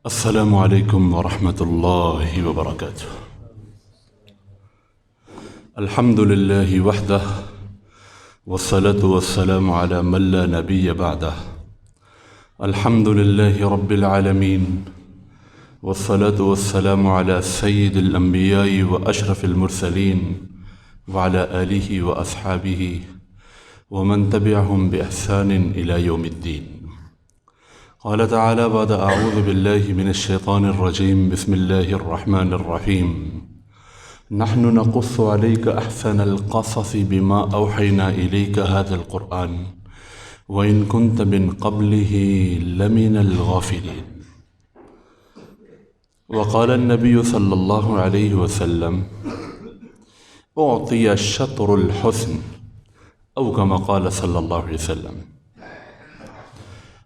السلام عليكم ورحمة الله وبركاته. الحمد لله وحده والصلاة والسلام على من لا نبي بعده. الحمد لله رب العالمين والصلاة والسلام على سيد الأنبياء وأشرف المرسلين وعلى آله وأصحابه ومن تبعهم بإحسان إلى يوم الدين. قال تعالى بعد أعوذ بالله من الشيطان الرجيم بسم الله الرحمن الرحيم. نحن نقص عليك أحسن القصص بما أوحينا إليك هذا القرآن وإن كنت من قبله لمن الغافلين. وقال النبي صلى الله عليه وسلم أعطي الشطر الحسن أو كما قال صلی اللہ علیہ وسلم.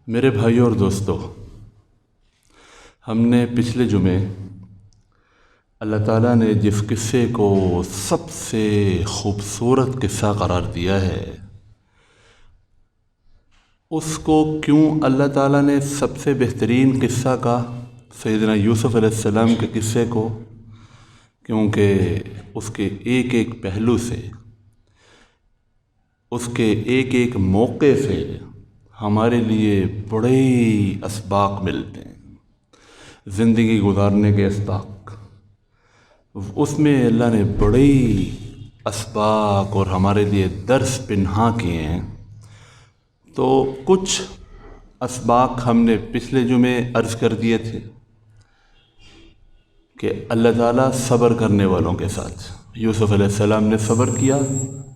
میرے بھائیوں اور دوستو، ہم نے پچھلے جمعے اللہ تعالیٰ نے جس قصے کو سب سے خوبصورت قصہ قرار دیا ہے، اس کو کیوں اللہ تعالیٰ نے سب سے بہترین قصہ کہا، سیدنا یوسف علیہ السلام کے قصے کو؟ کیونکہ اس کے ایک ایک پہلو سے، اس کے ایک ایک موقع سے ہمارے لیے بڑے اسباق ملتے ہیں، زندگی گزارنے کے اسباق. اس میں اللہ نے بڑے اسباق اور ہمارے لیے درس پنہا کیے ہیں. تو کچھ اسباق ہم نے پچھلے جمعے عرض کر دیے تھے کہ اللہ تعالیٰ صبر کرنے والوں کے ساتھ. یوسف علیہ السلام نے صبر کیا،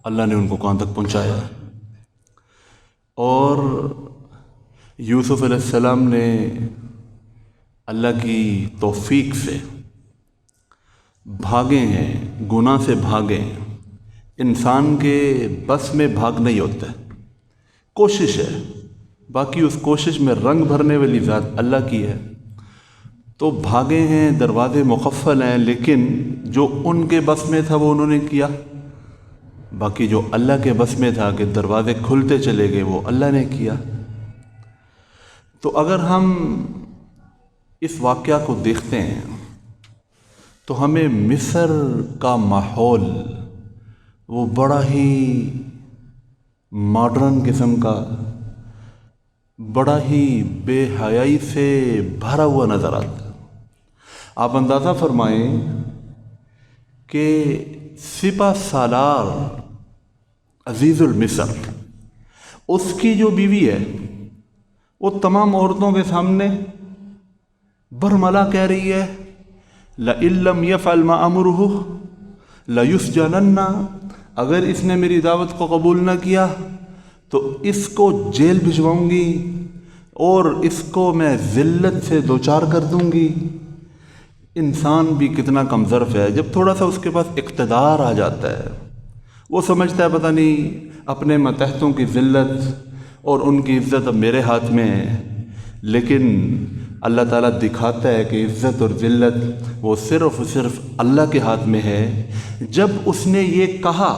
اللہ نے ان کو کہاں تک پہنچایا. اور یوسف علیہ السلام نے اللہ کی توفیق سے بھاگے ہیں، گناہ سے بھاگے ہیں. انسان کے بس میں بھاگ نہیں ہوتا ہے، کوشش ہے، باقی اس کوشش میں رنگ بھرنے والی ذات اللہ کی ہے. تو بھاگے ہیں، دروازے مقفل ہیں، لیکن جو ان کے بس میں تھا وہ انہوں نے کیا. باقی جو اللہ کے بس میں تھا کہ دروازے کھلتے چلے گئے، وہ اللہ نے کیا. تو اگر ہم اس واقعہ کو دیکھتے ہیں تو ہمیں مصر کا ماحول وہ بڑا ہی ماڈرن قسم کا، بڑا ہی بے حیائی سے بھرا ہوا نظر آتا ہے. آپ اندازہ فرمائیں کہ سپہ سالار عزیز المصر، اس کی جو بیوی ہے وہ تمام عورتوں کے سامنے برملا کہہ رہی ہے لَإِن لَّمْ يَفْعَلْ مَا أَمْرُهُ لَيُسْجَنَنَّ، اگر اس نے میری دعوت کو قبول نہ کیا تو اس کو جیل بھجواؤں گی اور اس کو میں ذلت سے دوچار کر دوں گی. انسان بھی کتنا کم ظرف ہے، جب تھوڑا سا اس کے پاس اقتدار آ جاتا ہے وہ سمجھتا ہے پتہ نہیں اپنے ماتحتوں کی ذلت اور ان کی عزت اب میرے ہاتھ میں ہے. لیکن اللہ تعالیٰ دکھاتا ہے کہ عزت اور ذلت وہ صرف اللہ کے ہاتھ میں ہے. جب اس نے یہ کہا،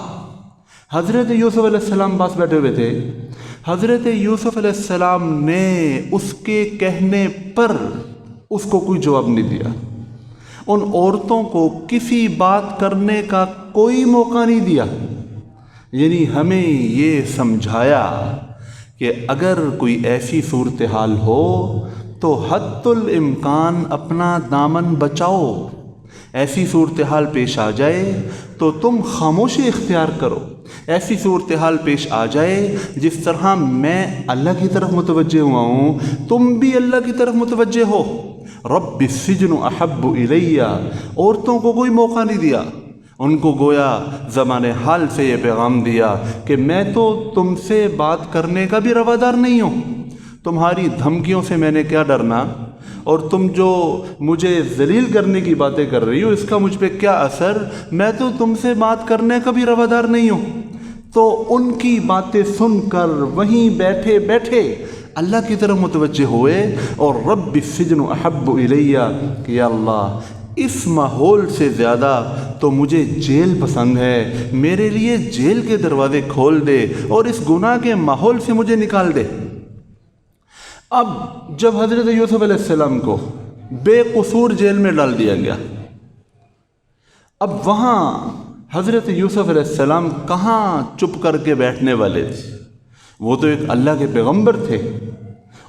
حضرت یوسف علیہ السلام پاس بیٹھے ہوئے تھے، حضرت یوسف علیہ السلام نے اس کے کہنے پر اس کو کوئی جواب نہیں دیا. ان عورتوں کو کسی بات کرنے کا کوئی موقع نہیں دیا. یعنی ہمیں یہ سمجھایا کہ اگر کوئی ایسی صورتحال ہو تو حد الامکان اپنا دامن بچاؤ. ایسی صورتحال پیش آ جائے تو تم خاموشی اختیار کرو. ایسی صورتحال پیش آ جائے جس طرح میں اللہ کی طرف متوجہ ہوا ہوں، تم بھی اللہ کی طرف متوجہ ہو. رب السجن احب الیہ، عورتوں کو کوئی موقع نہیں دیا. ان کو گویا زمان حال سے یہ پیغام دیا کہ میں تو تم سے بات کرنے کا بھی روادار نہیں ہوں. تمہاری دھمکیوں سے میں نے کیا ڈرنا، اور تم جو مجھے ذلیل کرنے کی باتیں کر رہی ہو اس کا مجھ پہ کیا اثر، میں تو تم سے بات کرنے کا بھی روادار نہیں ہوں. تو ان کی باتیں سن کر وہیں بیٹھے بیٹھے اللہ کی طرف متوجہ ہوئے اور رب السجن احب الیہ کہ یا اللہ اس ماحول سے زیادہ تو مجھے جیل پسند ہے، میرے لیے جیل کے دروازے کھول دے اور اس گناہ کے ماحول سے مجھے نکال دے. اب جب حضرت یوسف علیہ السلام کو بے قصور جیل میں ڈال دیا گیا۔ اب وہاں حضرت یوسف علیہ السلام کہاں چپ کر کے بیٹھنے والے تھے؟ وہ تو ایک اللہ کے پیغمبر تھے،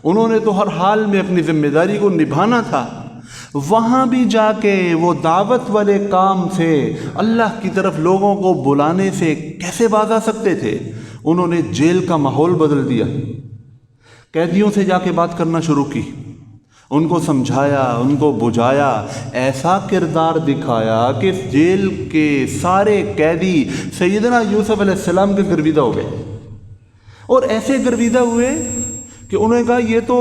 انہوں نے تو ہر حال میں اپنی ذمہ داری کو نبھانا تھا۔ وہاں بھی جا کے وہ دعوت والے کام سے، اللہ کی طرف لوگوں کو بلانے سے کیسے باز آ سکتے تھے؟ انہوں نے جیل کا ماحول بدل دیا، قیدیوں سے جا کے بات کرنا شروع کی، ان کو سمجھایا، ان کو بجھایا، ایسا کردار دکھایا کہ جیل کے سارے قیدی سیدنا یوسف علیہ السلام کے گرویدہ ہو گئے، اور ایسے گرویدہ ہوئے کہ انہوں نے کہا یہ تو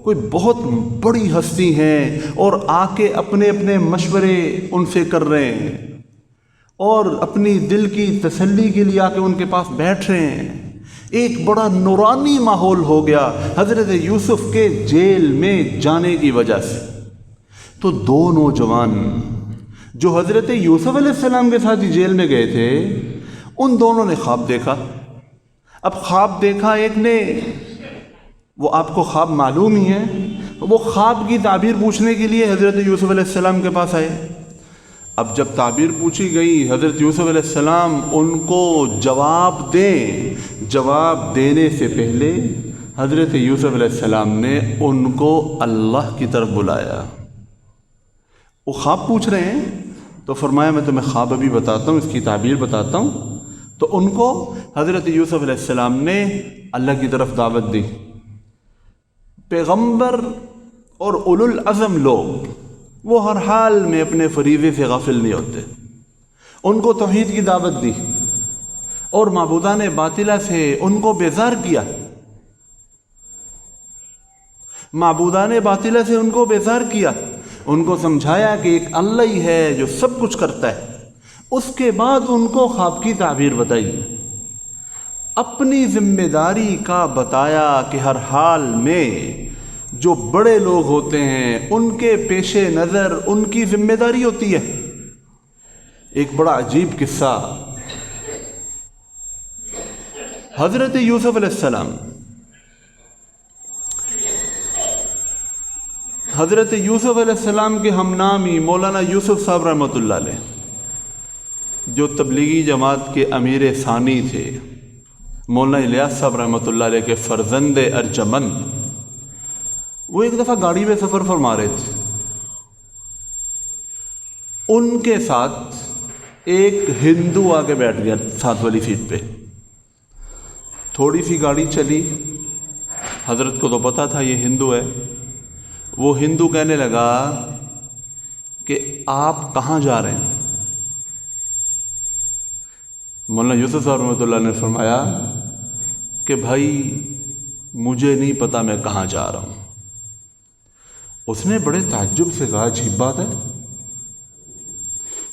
کوئی بہت بڑی ہستی ہیں، اور آ کے اپنے اپنے مشورے ان سے کر رہے ہیں، اور اپنی دل کی تسلی کے لیے آ کے ان کے پاس بیٹھ رہے ہیں۔ ایک بڑا نورانی ماحول ہو گیا حضرت یوسف کے جیل میں جانے کی وجہ سے۔ تو دو نوجوان جو حضرت یوسف علیہ السلام کے ساتھ جیل میں گئے تھے، ان دونوں نے خواب دیکھا۔ اب خواب دیکھا ایک نے، وہ آپ کو خواب معلوم ہی ہے، وہ خواب کی تعبیر پوچھنے کے لیے حضرت یوسف علیہ السلام کے پاس آئے۔ اب جب تعبیر پوچھی گئی، حضرت یوسف علیہ السلام ان کو جواب دیں، جواب دینے سے پہلے حضرت یوسف علیہ السلام نے ان کو اللہ کی طرف بلایا۔ وہ خواب پوچھ رہے ہیں تو فرمایا میں تمہیں خواب ابھی بتاتا ہوں، اس کی تعبیر بتاتا ہوں۔ تو ان کو حضرت یوسف علیہ السلام نے اللہ کی طرف دعوت دی۔ پیغمبر اور اولو العزم لوگ وہ ہر حال میں اپنے فریضے سے غافل نہیں ہوتے، ان کو توحید کی دعوت دی اور معبودان باطلہ سے ان کو بیزار کیا، معبودان باطلہ سے ان کو بیزار کیا، ان کو سمجھایا کہ ایک اللہ ہی ہے جو سب کچھ کرتا ہے۔ اس کے بعد ان کو خواب کی تعبیر بتائی، اپنی ذمہ داری کا بتایا کہ ہر حال میں جو بڑے لوگ ہوتے ہیں ان کے پیش نظر ان کی ذمہ داری ہوتی ہے۔ ایک بڑا عجیب قصہ، حضرت یوسف علیہ السلام، حضرت یوسف علیہ السلام کے ہم نامی مولانا یوسف صاحب رحمۃ اللہ علیہ، جو تبلیغی جماعت کے امیر ثانی تھے، مولانا الیاس صاحب رحمۃ اللہ علیہ کے فرزند ارجمند، وہ ایک دفعہ گاڑی میں سفر فرما رہے تھے۔ ان کے ساتھ ایک ہندو آ کے بیٹھ گیا ساتھ والی سیٹ پہ۔ تھوڑی سی گاڑی چلی، حضرت کو تو پتہ تھا یہ ہندو ہے۔ وہ ہندو کہنے لگا کہ آپ کہاں جا رہے ہیں؟ مولانا یوسف صاحب رحمۃ اللہ نے فرمایا کہ بھائی مجھے نہیں پتا میں کہاں جا رہا ہوں۔ اس نے بڑے تعجب سے کہا عجیب بات ہے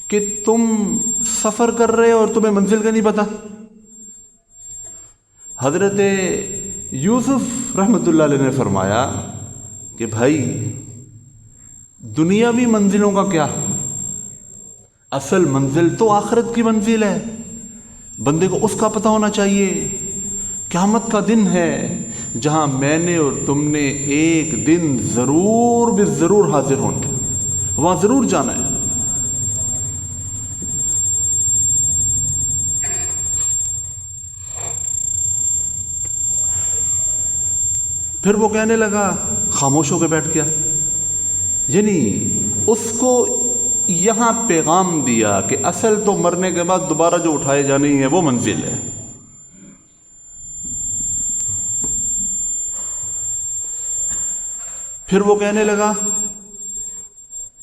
کہ تم سفر کر رہے ہو اور تمہیں منزل کا نہیں پتا۔ حضرت یوسف رحمۃ اللہ علیہ نے فرمایا کہ بھائی دنیاوی منزلوں کا کیا، اصل منزل تو آخرت کی منزل ہے، بندے کو اس کا پتہ ہونا چاہیے۔ قیامت کا دن ہے جہاں میں نے اور تم نے ایک دن ضرور بالضرور حاضر ہونا، وہاں ضرور جانا ہے۔ پھر وہ کہنے لگا، خاموش ہو کے بیٹھ گیا، یعنی اس کو یہاں پیغام دیا کہ اصل تو مرنے کے بعد دوبارہ جو اٹھائے جانی ہے وہ منزل ہے۔ پھر وہ کہنے لگا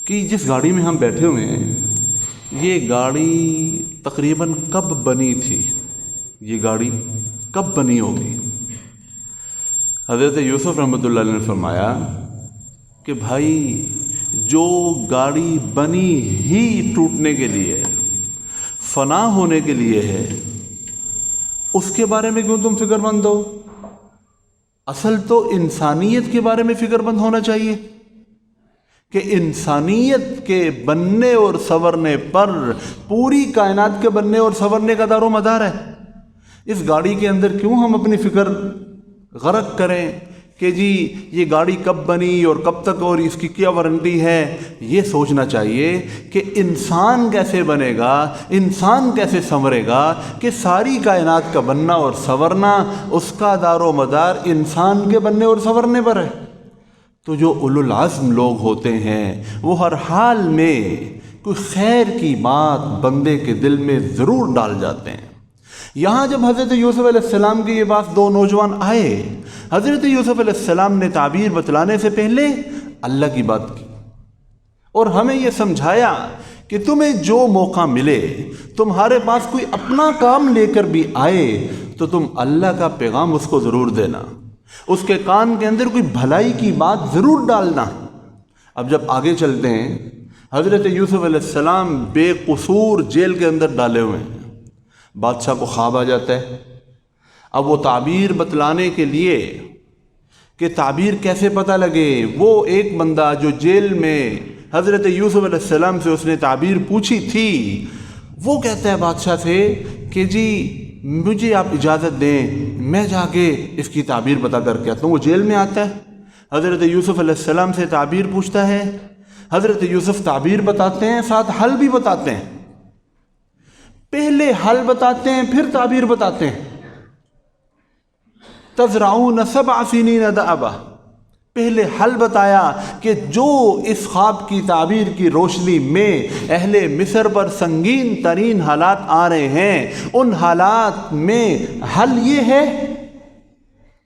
کہ جس گاڑی میں ہم بیٹھے ہوئے ہیں یہ گاڑی تقریباً کب بنی تھی، یہ گاڑی کب بنی ہوگی؟ حضرت یوسف رحمۃ اللہ علیہ نے فرمایا کہ بھائی جو گاڑی بنی ہی ٹوٹنے کے لیے ہے، فنا ہونے کے لیے ہے، اس کے بارے میں کیوں تم فکر مند ہو؟ اصل تو انسانیت کے بارے میں فکر مند ہونا چاہیے کہ انسانیت کے بننے اور سنورنے پر پوری کائنات کے بننے اور سنورنے کا دار و مدار ہے۔ اس گاڑی کے اندر کیوں ہم اپنی فکر غرق کریں کہ جی یہ گاڑی کب بنی اور کب تک اور اس کی کیا وارنٹی ہے. یہ سوچنا چاہیے کہ انسان کیسے بنے گا, انسان کیسے سنورے گا, کہ ساری کائنات کا بننا اور سنورنا اس کا دار و مدار انسان کے بننے اور سنورنے پر ہے. تو جو اولو العزم لوگ ہوتے ہیں وہ ہر حال میں کوئی خیر کی بات بندے کے دل میں ضرور ڈال جاتے ہیں. یہاں جب حضرت یوسف علیہ السلام کی یہ بات دو نوجوان آئے, حضرت یوسف علیہ السلام نے تعبیر بتلانے سے پہلے اللہ کی بات کی اور ہمیں یہ سمجھایا کہ تمہیں جو موقع ملے, تمہارے پاس کوئی اپنا کام لے کر بھی آئے تو تم اللہ کا پیغام اس کو ضرور دینا, اس کے کان کے اندر کوئی بھلائی کی بات ضرور ڈالنا. اب جب آگے چلتے ہیں, حضرت یوسف علیہ السلام بے قصور جیل کے اندر ڈالے ہوئے ہیں. بادشاہ کو خواب آ جاتا ہے. اب وہ تعبیر بتلانے کے لیے کہ تعبیر کیسے پتہ لگے, وہ ایک بندہ جو جیل میں حضرت یوسف علیہ السلام سے اس نے تعبیر پوچھی تھی, وہ کہتا ہے بادشاہ سے کہ جی مجھے آپ اجازت دیں میں جا کے اس کی تعبیر بتا کر کے آتا ہوں. وہ جیل میں آتا ہے, حضرت یوسف علیہ السلام سے تعبیر پوچھتا ہے. حضرت یوسف تعبیر بتاتے ہیں, ساتھ حل بھی بتاتے ہیں. پہلے حل بتاتے ہیں پھر تعبیر بتاتے ہیں. تزرعون 7 سنین دأبا, پہلے حل بتایا کہ جو اس خواب کی تعبیر کی روشنی میں اہل مصر پر سنگین ترین حالات آ رہے ہیں, ان حالات میں حل یہ ہے,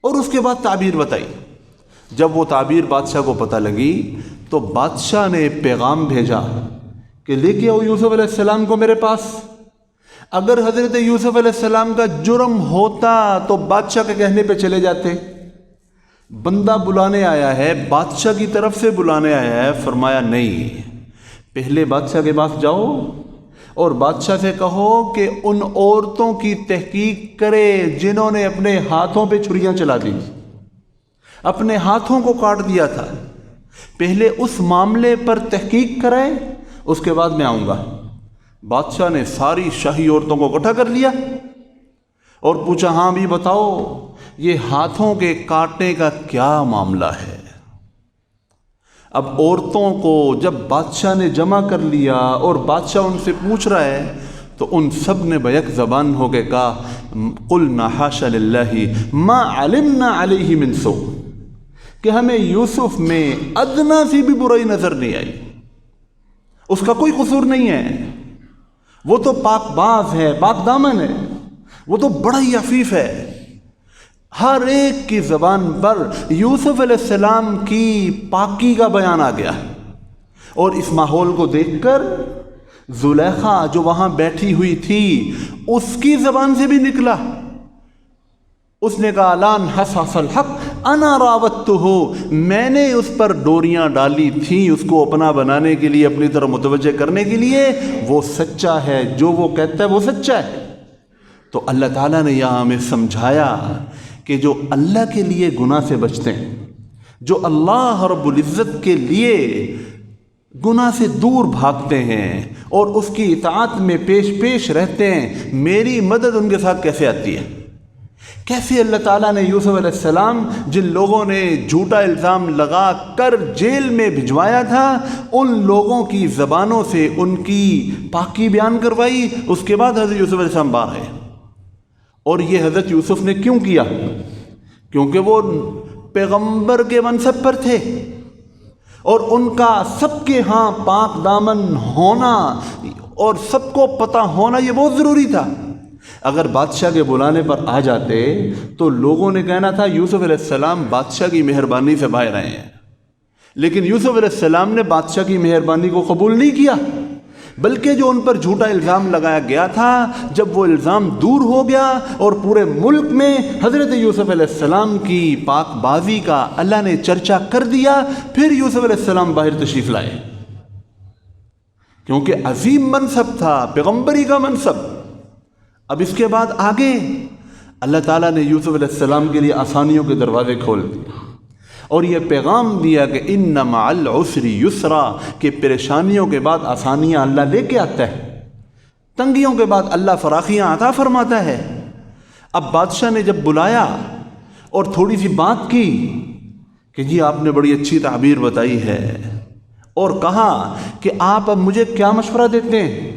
اور اس کے بعد تعبیر بتائی. جب وہ تعبیر بادشاہ کو پتہ لگی تو بادشاہ نے پیغام بھیجا کہ لے کے آؤ یوسف علیہ السلام کو میرے پاس. اگر حضرت یوسف علیہ السلام کا جرم ہوتا تو بادشاہ کے کہنے پہ چلے جاتے. بندہ بلانے آیا ہے, بادشاہ کی طرف سے بلانے آیا ہے, فرمایا نہیں, پہلے بادشاہ کے پاس جاؤ اور بادشاہ سے کہو کہ ان عورتوں کی تحقیق کرے جنہوں نے اپنے ہاتھوں پہ چھریاں چلا دی, اپنے ہاتھوں کو کاٹ دیا تھا. پہلے اس معاملے پر تحقیق کرائے, اس کے بعد میں آؤں گا. بادشاہ نے ساری شاہی عورتوں کو اکٹھا کر لیا اور پوچھا, ہاں بھی بتاؤ یہ ہاتھوں کے کاٹنے کا کیا معاملہ ہے. اب عورتوں کو جب بادشاہ نے جمع کر لیا اور بادشاہ ان سے پوچھ رہا ہے تو ان سب نے بیک زبان ہو کے کہا, قلنا حاشا للہ ما علمنا علیہ من سوء, کہ ہمیں یوسف میں ادنا سی بھی برائی نظر نہیں آئی, اس کا کوئی قصور نہیں ہے, وہ تو پاک باز ہے, پاک دامن ہے, وہ تو بڑا ہی عفیف ہے. ہر ایک کی زبان پر یوسف علیہ السلام کی پاکی کا بیان آ گیا. اور اس ماحول کو دیکھ کر زلیخا جو وہاں بیٹھی ہوئی تھی اس کی زبان سے بھی نکلا. اس نے کہا, لان حصحص الحق انا راوتہ, میں نے اس پر ڈوریاں ڈالی تھیں اس کو اپنا بنانے کے لیے, اپنی طرف متوجہ کرنے کے لیے. وہ سچا ہے, جو وہ کہتا ہے وہ سچا ہے. تو اللہ تعالیٰ نے یہاں ہمیں سمجھایا کہ جو اللہ کے لیے گناہ سے بچتے ہیں, جو اللہ رب العزت کے لیے گناہ سے دور بھاگتے ہیں اور اس کی اطاعت میں پیش پیش رہتے ہیں, میری مدد ان کے ساتھ کیسے آتی ہے. کیسے اللہ تعالیٰ نے یوسف علیہ السلام جن لوگوں نے جھوٹا الزام لگا کر جیل میں بھجوایا تھا, ان لوگوں کی زبانوں سے ان کی پاکی بیان کروائی. اس کے بعد حضرت یوسف علیہ السلام باہر آئے. اور یہ حضرت یوسف نے کیوں کیا؟ کیونکہ وہ پیغمبر کے منصب پر تھے اور ان کا سب کے ہاں پاک دامن ہونا اور سب کو پتہ ہونا یہ بہت ضروری تھا. اگر بادشاہ کے بلانے پر آ جاتے تو لوگوں نے کہنا تھا یوسف علیہ السلام بادشاہ کی مہربانی سے باہر آئے ہیں, لیکن یوسف علیہ السلام نے بادشاہ کی مہربانی کو قبول نہیں کیا, بلکہ جو ان پر جھوٹا الزام لگایا گیا تھا جب وہ الزام دور ہو گیا اور پورے ملک میں حضرت یوسف علیہ السلام کی پاک بازی کا اللہ نے چرچا کر دیا, پھر یوسف علیہ السلام باہر تشریف لائے, کیونکہ عظیم منصب تھا, پیغمبری کا منصب. اب اس کے بعد آگے اللہ تعالیٰ نے یوسف علیہ السلام کے لیے آسانیوں کے دروازے کھول دیے اور یہ پیغام دیا کہ ان مع العسر یسرا, کہ پریشانیوں کے بعد آسانیاں اللہ لے کے آتا ہے, تنگیوں کے بعد اللہ فراخیاں عطا فرماتا ہے. اب بادشاہ نے جب بلایا اور تھوڑی سی بات کی کہ جی آپ نے بڑی اچھی تعبیر بتائی ہے، اور کہا کہ آپ اب مجھے کیا مشورہ دیتے ہیں؟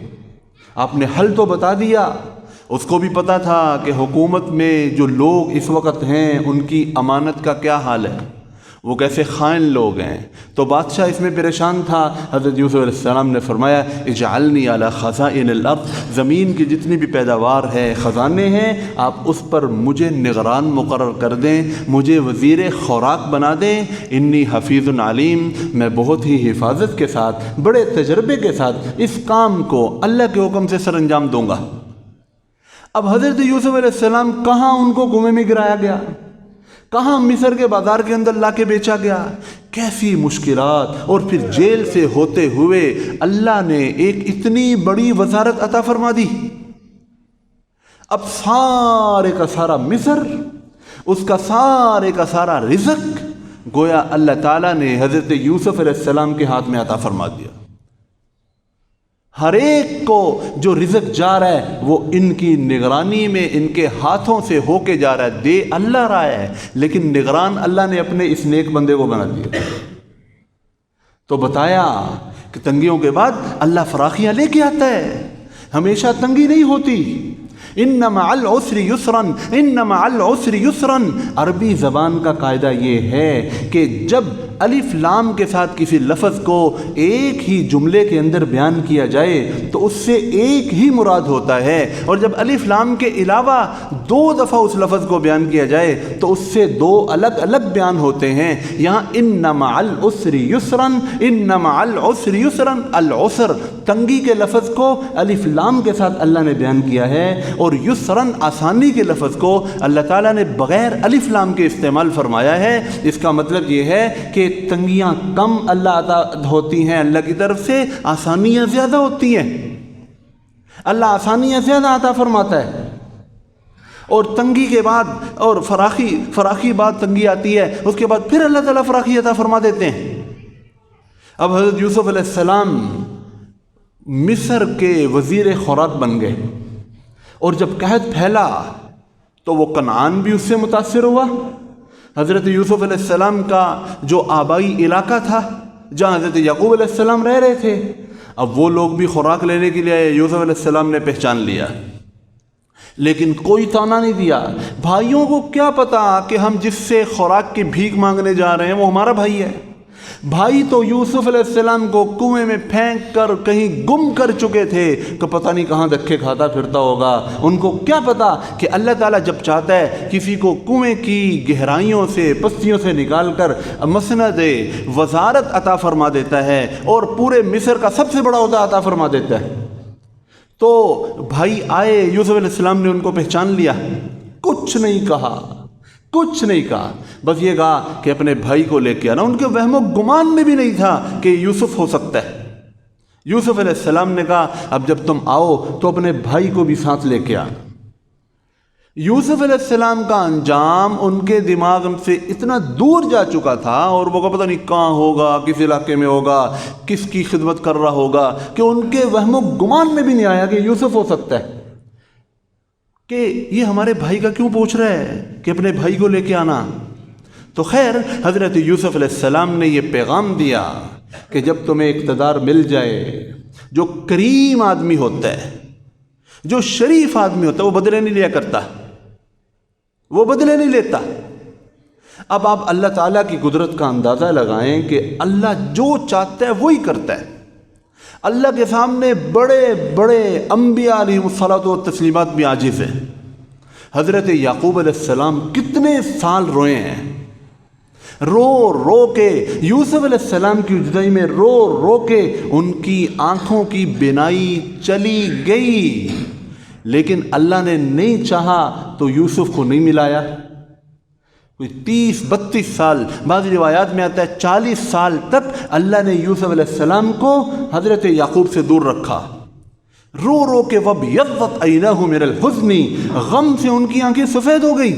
آپ نے حل تو بتا دیا۔ اس کو بھی پتا تھا کہ حکومت میں جو لوگ اس وقت ہیں ان کی امانت کا کیا حال ہے، وہ کیسے خائن لوگ ہیں، تو بادشاہ اس میں پریشان تھا۔ حضرت یوسف علیہ السلام نے فرمایا اجعلنی علی خزائن الارض، زمین کی جتنی بھی پیداوار ہے، خزانے ہیں، آپ اس پر مجھے نگران مقرر کر دیں، مجھے وزیر خوراک بنا دیں۔ انی حفیظ علیم، میں بہت ہی حفاظت کے ساتھ، بڑے تجربے کے ساتھ اس کام کو اللہ کے حکم سے سر انجام دوں گا۔ اب حضرت یوسف علیہ السلام کہاں ان کو کنویں میں گرایا گیا، کہاں مصر کے بازار کے اندر لا کے بیچا گیا، کیسی مشکلات، اور پھر جیل سے ہوتے ہوئے اللہ نے ایک اتنی بڑی وزارت عطا فرما دی۔ اب سارے کا سارا مصر، اس کا سارے کا سارا رزق گویا اللہ تعالیٰ نے حضرت یوسف علیہ السلام کے ہاتھ میں عطا فرما دیا۔ ہر ایک کو جو رزق جا رہا ہے وہ ان کی نگرانی میں، ان کے ہاتھوں سے ہو کے جا رہا ہے، دے اللہ رہا ہے، لیکن نگران اللہ نے اپنے اس نیک بندے کو بنا دیا۔ تو بتایا کہ تنگیوں کے بعد اللہ فراخیاں لے کے آتا ہے، ہمیشہ تنگی نہیں ہوتی۔ ان مع العسر یسرا، ان مع العسر یسرا، عربی زبان کا قاعدہ یہ ہے کہ جب الف لام کے ساتھ کسی لفظ کو ایک ہی جملے کے اندر بیان کیا جائے تو اس سے ایک ہی مراد ہوتا ہے، اور جب الف لام کے علاوہ دو دفعہ اس لفظ کو بیان کیا جائے تو اس سے دو الگ الگ بیان ہوتے ہیں۔ یہاں ان مع العسر یسرا، ان مع العسر یسرا، العسر تنگی کے لفظ کو الف لام کے ساتھ اللہ نے بیان کیا ہے، اور یسرن آسانی کے لفظ کو اللہ تعالیٰ نے بغیر الف لام کے استعمال فرمایا ہے۔ اس کا مطلب یہ ہے کہ تنگیاں کم اللہ عطا ہوتی ہیں اللہ کی طرف سے، آسانیاں زیادہ ہوتی ہیں، اللہ آسانیاں زیادہ عطا فرماتا ہے۔ اور تنگی کے بعد اور فراخی بعد تنگی آتی ہے، اس کے بعد پھر اللہ تعالیٰ فراخی عطا فرما دیتے ہیں۔ اب حضرت یوسف علیہ السلام مصر کے وزیر خوراک بن گئے، اور جب قحط پھیلا تو وہ کنعان بھی اس سے متاثر ہوا۔ حضرت یوسف علیہ السلام کا جو آبائی علاقہ تھا جہاں حضرت یعقوب علیہ السلام رہ رہے تھے، اب وہ لوگ بھی خوراک لینے کے لیے آئے۔ یوسف علیہ السلام نے پہچان لیا، لیکن کوئی تانا نہیں دیا۔ بھائیوں کو کیا پتا کہ ہم جس سے خوراک کی بھیک مانگنے جا رہے ہیں وہ ہمارا بھائی ہے۔ بھائی تو یوسف علیہ السلام کو کنویں میں پھینک کر کہیں گم کر چکے تھے کہ پتہ نہیں کہاں دھکے کھاتا پھرتا ہوگا۔ ان کو کیا پتا کہ اللہ تعالیٰ جب چاہتا ہے کسی کو کنویں کی گہرائیوں سے، پستیوں سے نکال کر مسند وزارت عطا فرما دیتا ہے، اور پورے مصر کا سب سے بڑا عہدہ عطا فرما دیتا ہے۔ تو بھائی آئے، یوسف علیہ السلام نے ان کو پہچان لیا، کچھ نہیں کہا، کچھ نہیں کہا، بس یہ کہا کہ اپنے بھائی کو لے کے آنا۔ ان کے وہم و گمان میں بھی نہیں تھا کہ یوسف ہو سکتا ہے۔ یوسف علیہ السلام نے کہا اب جب تم آؤ تو اپنے بھائی کو بھی ساتھ لے کے آنا۔ یوسف علیہ السلام کا انجام ان کے دماغ سے اتنا دور جا چکا تھا، اور وہ پتہ نہیں کہاں ہوگا، کس علاقے میں ہوگا، کس کی خدمت کر رہا ہوگا، کہ ان کے وہم و گمان میں بھی نہیں آیا کہ یوسف ہو سکتا ہے، کہ یہ ہمارے بھائی کا کیوں پوچھ رہا ہے کہ اپنے بھائی کو لے کے آنا۔ تو خیر حضرت یوسف علیہ السلام نے یہ پیغام دیا کہ جب تمہیں اقتدار مل جائے، جو کریم آدمی ہوتا ہے، جو شریف آدمی ہوتا ہے، وہ بدلے نہیں لیا کرتا، وہ بدلے نہیں لیتا۔ اب آپ اللہ تعالیٰ کی قدرت کا اندازہ لگائیں کہ اللہ جو چاہتا ہے وہی کرتا ہے۔ اللہ کے سامنے بڑے بڑے انبیاء علیہ الصلوۃ والتسلیمات بھی عاجز ہیں۔ حضرت یعقوب علیہ السلام کتنے سال روئے ہیں، رو رو کے، یوسف علیہ السلام کی جدائی میں رو رو کے ان کی آنکھوں کی بینائی چلی گئی، لیکن اللہ نے نہیں چاہا تو یوسف کو نہیں ملایا۔ کوئی 30-32 سال، بعض روایات میں آتا ہے 40 سال تک اللہ نے یوسف علیہ السلام کو حضرت یعقوب سے دور رکھا، رو رو کے وَابْيَضَّتْ عَيْنَاهُ مِنَ الْحُزْنِ، غم سے ان کی آنکھیں سفید ہو گئی،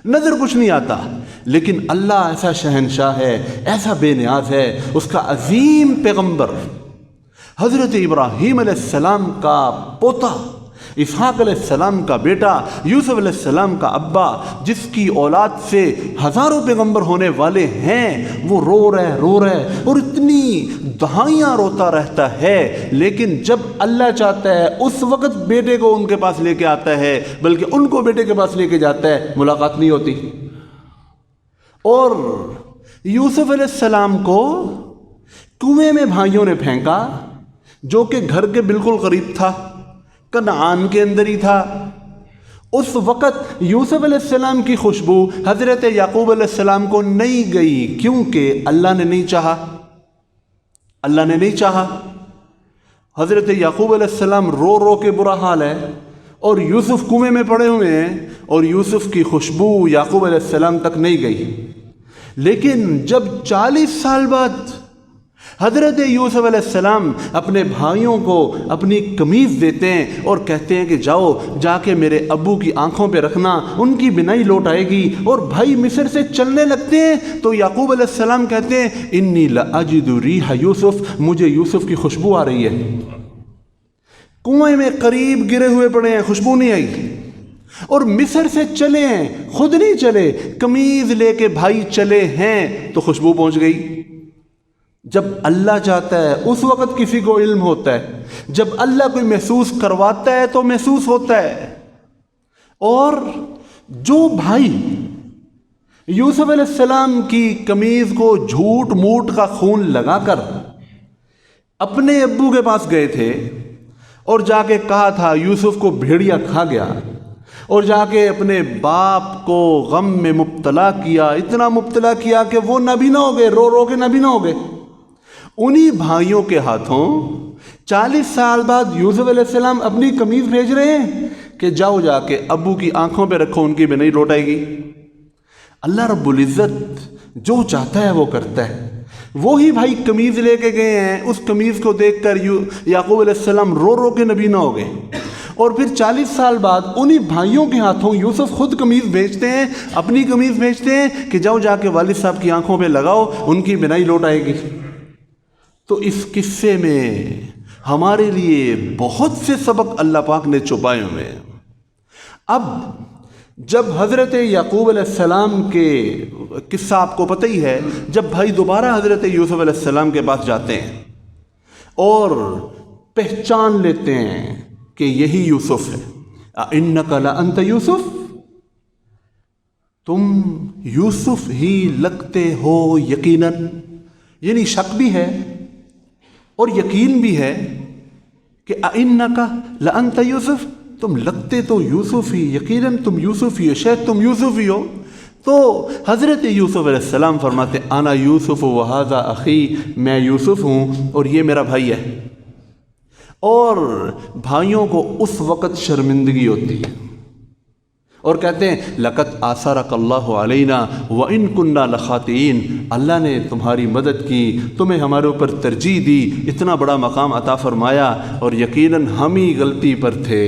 نظر کچھ نہیں آتا۔ لیکن اللہ ایسا شہنشاہ ہے، ایسا بے نیاز ہے، اس کا عظیم پیغمبر حضرت ابراہیم علیہ السلام کا پوتا اسحاق علیہ السلام کا بیٹا، یوسف علیہ السلام کا ابا، جس کی اولاد سے ہزاروں پیغمبر ہونے والے ہیں، وہ رو رہے اور اتنی دہائیاں روتا رہتا ہے، لیکن جب اللہ چاہتا ہے اس وقت بیٹے کو ان کے پاس لے کے آتا ہے، بلکہ ان کو بیٹے کے پاس لے کے جاتا ہے، ملاقات نہیں ہوتی۔ اور یوسف علیہ السلام کو کنویں میں بھائیوں نے پھینکا، جو کہ گھر کے بالکل قریب تھا، کنعان کے اندر ہی تھا۔ اس وقت یوسف علیہ السلام کی خوشبو حضرت یعقوب علیہ السلام کو نہیں گئی، کیونکہ اللہ نے نہیں چاہا۔ حضرت یعقوب علیہ السلام رو کے برا حال ہے، اور یوسف کنویں میں پڑے ہوئے ہیں، اور یوسف کی خوشبو یعقوب علیہ السلام تک نہیں گئی۔ لیکن جب 40 سال بعد حضرت یوسف علیہ السلام اپنے بھائیوں کو اپنی قمیض دیتے ہیں اور کہتے ہیں کہ جاؤ جا کے میرے ابو کی آنکھوں پہ رکھنا، ان کی بینائی لوٹ آئے گی، اور بھائی مصر سے چلنے لگتے ہیں، تو یعقوب علیہ السلام کہتے ہیں انی لاجد ریح یوسف، مجھے یوسف کی خوشبو آ رہی ہے۔ کنویں میں قریب گرے ہوئے پڑے ہیں، خوشبو نہیں آئی، اور مصر سے چلے ہیں، خود نہیں چلے، قمیض لے کے بھائی چلے ہیں تو خوشبو پہنچ گئی۔ جب اللہ چاہتا ہے اس وقت کسی کو علم ہوتا ہے، جب اللہ کوئی محسوس کرواتا ہے تو محسوس ہوتا ہے۔ اور جو بھائی یوسف علیہ السلام کی قمیض کو جھوٹ موٹ کا خون لگا کر اپنے ابو کے پاس گئے تھے اور جا کے کہا تھا یوسف کو بھیڑیا کھا گیا، اور جا کے اپنے باپ کو غم میں مبتلا کیا، اتنا مبتلا کیا کہ وہ نابینا ہو گئے، رو کے نابینا ہو گئے، انہی بھائیوں کے ہاتھوں 40 سال بعد یوسف علیہ السلام اپنی قمیض بھیج رہے ہیں کہ جاؤ جا کے ابو کی آنکھوں پہ رکھو، ان کی بھی نہیں لوٹ آئے گی۔ اللہ رب العزت جو چاہتا ہے وہ کرتا ہے۔ وہی بھائی قمیض لے کے گئے ہیں، اس قمیض کو دیکھ کر یعقوب علیہ السلام رو کے نبینا ہو گئے، اور پھر 40 سال بعد انہی بھائیوں کے ہاتھوں یوسف خود قمیض بھیجتے ہیں، اپنی قمیض بھیجتے ہیں کہ جاؤ جا کے والد صاحب کی آنکھوں پہ لگاؤ، ان کی بینائی لوٹ آئے گی۔ تو اس قصے میں ہمارے لیے بہت سے سبق اللہ پاک نے چھپائے ہوئے ہیں۔ اب جب حضرت یعقوب علیہ السلام کے قصہ آپ کو پتہ ہی ہے، جب بھائی دوبارہ حضرت یوسف علیہ السلام کے پاس جاتے ہیں اور پہچان لیتے ہیں کہ یہی یوسف ہے، اِنَّكَ لَأَنْتَ یوسف، تم یوسف ہی لگتے ہو یقیناً، یعنی شک بھی ہے اور یقین بھی ہے کہ اِنَّكَ لَأَنْتَ یوسف، تم لگتے تو یوسف ہی، یقیناً تم یوسف ہی ہو، شاید تم یوسف ہی ہو۔ تو حضرت یوسف علیہ السلام فرماتے انا یوسف وہذا اخی، میں یوسف ہوں اور یہ میرا بھائی ہے۔ اور بھائیوں کو اس وقت شرمندگی ہوتی ہے اور کہتے ہیں لقد آثرک اللہ علینا وان کنا لخاطئین، اللہ نے تمہاری مدد کی، تمہیں ہمارے اوپر ترجیح دی، اتنا بڑا مقام عطا فرمایا، اور یقیناً ہم ہی غلطی پر تھے۔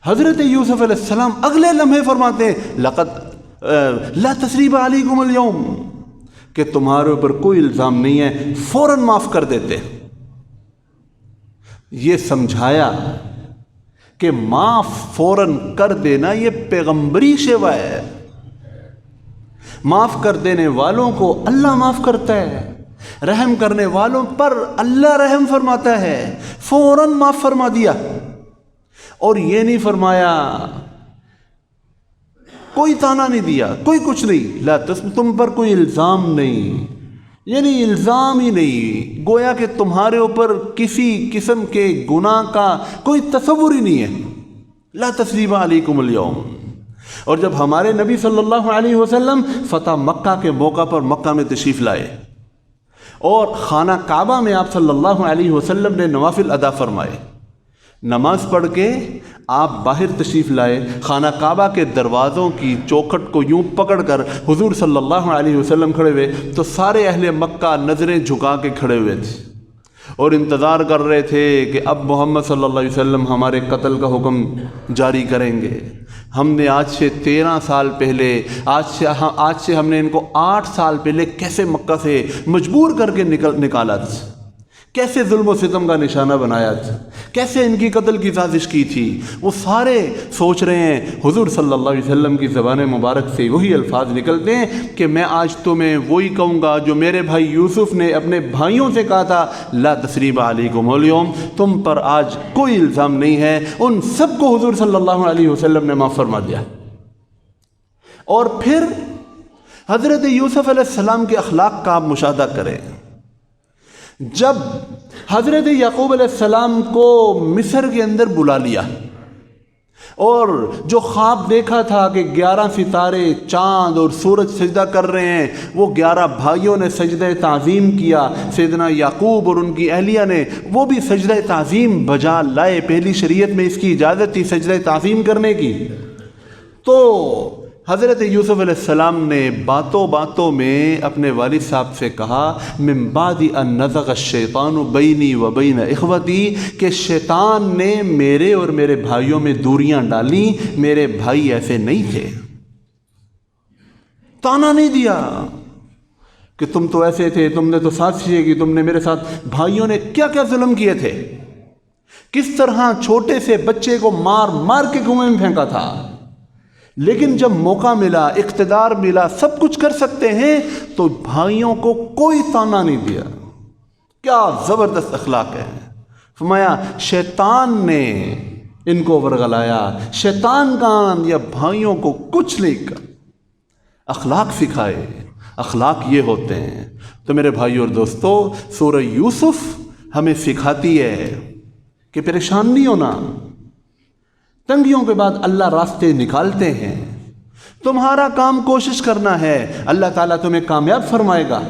حضرت یوسف علیہ السلام اگلے لمحے فرماتے ہیں لقد لا تثریب علیکم اليوم، کہ تمہارے اوپر کوئی الزام نہیں ہے، فوراً معاف کر دیتے۔ یہ سمجھایا کہ معاف فوراً کر دینا یہ پیغمبری شیوا ہے، معاف کر دینے والوں کو اللہ معاف کرتا ہے، رحم کرنے والوں پر اللہ رحم فرماتا ہے، فوراً معاف فرما دیا۔ اور یہ نہیں فرمایا، کوئی تانا نہیں دیا، کوئی کچھ نہیں، لا تم پر کوئی الزام نہیں، یعنی الزام ہی نہیں، گویا کہ تمہارے اوپر کسی قسم کے گناہ کا کوئی تصور ہی نہیں ہے، لا تثریب علیکم اليوم۔ اور جب ہمارے نبی صلی اللہ علیہ وسلم فتح مکہ کے موقع پر مکہ میں تشریف لائے اور خانہ کعبہ میں آپ صلی اللہ علیہ وسلم نے نوافل ادا فرمائے، نماز پڑھ کے آپ باہر تشریف لائے، خانہ کعبہ کے دروازوں کی چوکھٹ کو یوں پکڑ کر حضور صلی اللہ علیہ وسلم کھڑے ہوئے، تو سارے اہل مکہ نظریں جھکا کے کھڑے ہوئے تھے اور انتظار کر رہے تھے کہ اب محمد صلی اللہ علیہ وسلم ہمارے قتل کا حکم جاری کریں گے۔ ہم نے آج سے 13 سال پہلے، آج سے ہم نے ان کو 8 سال پہلے کیسے مکہ سے مجبور کر کے نکالا تھا، کیسے ظلم و ستم کا نشانہ بنایا تھا، کیسے ان کی قتل کی سازش کی تھی، وہ سارے سوچ رہے ہیں۔ حضور صلی اللہ علیہ وسلم کی زبان مبارک سے وہی الفاظ نکلتے ہیں کہ میں آج تمہیں وہی کہوں گا جو میرے بھائی یوسف نے اپنے بھائیوں سے کہا تھا، لا تثریب علیکم اليوم، تم پر آج کوئی الزام نہیں ہے۔ ان سب کو حضور صلی اللہ علیہ وسلم نے معاف فرما دیا۔ اور پھر حضرت یوسف علیہ السلام کے اخلاق کا آپ مشاہدہ کریں۔ جب حضرت یعقوب علیہ السلام کو مصر کے اندر بلا لیا اور جو خواب دیکھا تھا کہ 11 ستارے، چاند اور سورج سجدہ کر رہے ہیں، وہ 11 بھائیوں نے سجدہ تعظیم کیا، سیدنا یعقوب اور ان کی اہلیہ نے وہ بھی سجدہ تعظیم بجا لائے۔ پہلی شریعت میں اس کی اجازت تھی سجدہ تعظیم کرنے کی۔ تو حضرت یوسف علیہ السلام نے باتوں باتوں میں اپنے والد صاحب سے کہا، من بعد ان نزغ الشیطان بینی و بین اخوتی، کہ شیطان نے میرے اور میرے بھائیوں میں دوریاں ڈالی، میرے بھائی ایسے نہیں تھے۔ تانا نہیں دیا کہ تم تو ایسے تھے، تم نے تو سازشیں کی، تم نے میرے ساتھ، بھائیوں نے کیا کیا ظلم کیے تھے، کس طرح چھوٹے سے بچے کو مار مار کے کنویں میں پھینکا تھا۔ لیکن جب موقع ملا، اقتدار ملا، سب کچھ کر سکتے ہیں، تو بھائیوں کو کوئی تانا نہیں دیا۔ کیا زبردست اخلاق ہے۔ فرمایا شیطان نے ان کو ورغلایا، شیطان کا یا بھائیوں کو کچھ نہیں کہا۔ اخلاق سکھائے، اخلاق یہ ہوتے ہیں۔ تو میرے بھائی اور دوستو، سورہ یوسف ہمیں سکھاتی ہے کہ پریشان نہیں ہونا، تنگیوں کے بعد اللہ راستے نکالتے ہیں۔ تمہارا کام کوشش کرنا ہے، اللہ تعالیٰ تمہیں کامیاب فرمائے گا۔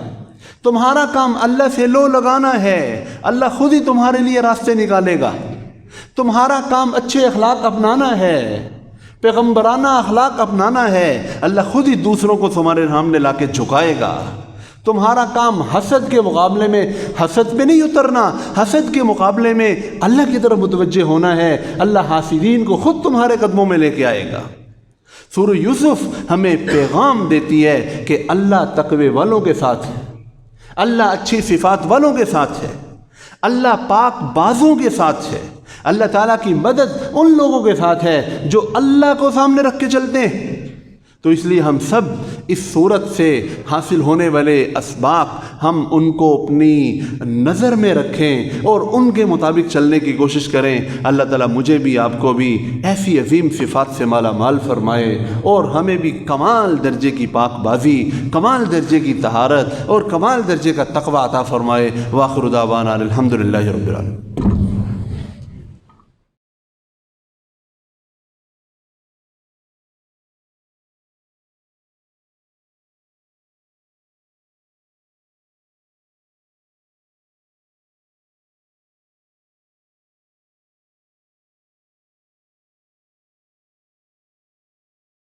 تمہارا کام اللہ سے لو لگانا ہے، اللہ خود ہی تمہارے لیے راستے نکالے گا۔ تمہارا کام اچھے اخلاق اپنانا ہے، پیغمبرانہ اخلاق اپنانا ہے، اللہ خود ہی دوسروں کو تمہارے سامنے لا کے جھکائے گا۔ تمہارا کام حسد کے مقابلے میں حسد پہ نہیں اترنا، حسد کے مقابلے میں اللہ کی طرف متوجہ ہونا ہے، اللہ حاسدین کو خود تمہارے قدموں میں لے کے آئے گا۔ سورہ یوسف ہمیں پیغام دیتی ہے کہ اللہ تقوی والوں کے ساتھ ہے، اللہ اچھی صفات والوں کے ساتھ ہے، اللہ پاک بازوں کے ساتھ ہے، اللہ تعالیٰ کی مدد ان لوگوں کے ساتھ ہے جو اللہ کو سامنے رکھ کے چلتے ہیں۔ تو اس لیے ہم سب اس صورت سے حاصل ہونے والے اسباق ہم ان کو اپنی نظر میں رکھیں اور ان کے مطابق چلنے کی کوشش کریں۔ اللہ تعالیٰ مجھے بھی آپ کو بھی ایسی عظیم صفات سے مالا مال فرمائے اور ہمیں بھی کمال درجے کی پاک بازی، کمال درجے کی طہارت اور کمال درجے کا تقوی عطا فرمائے۔ وآخر دعوانا الحمدللہ رب العالمین۔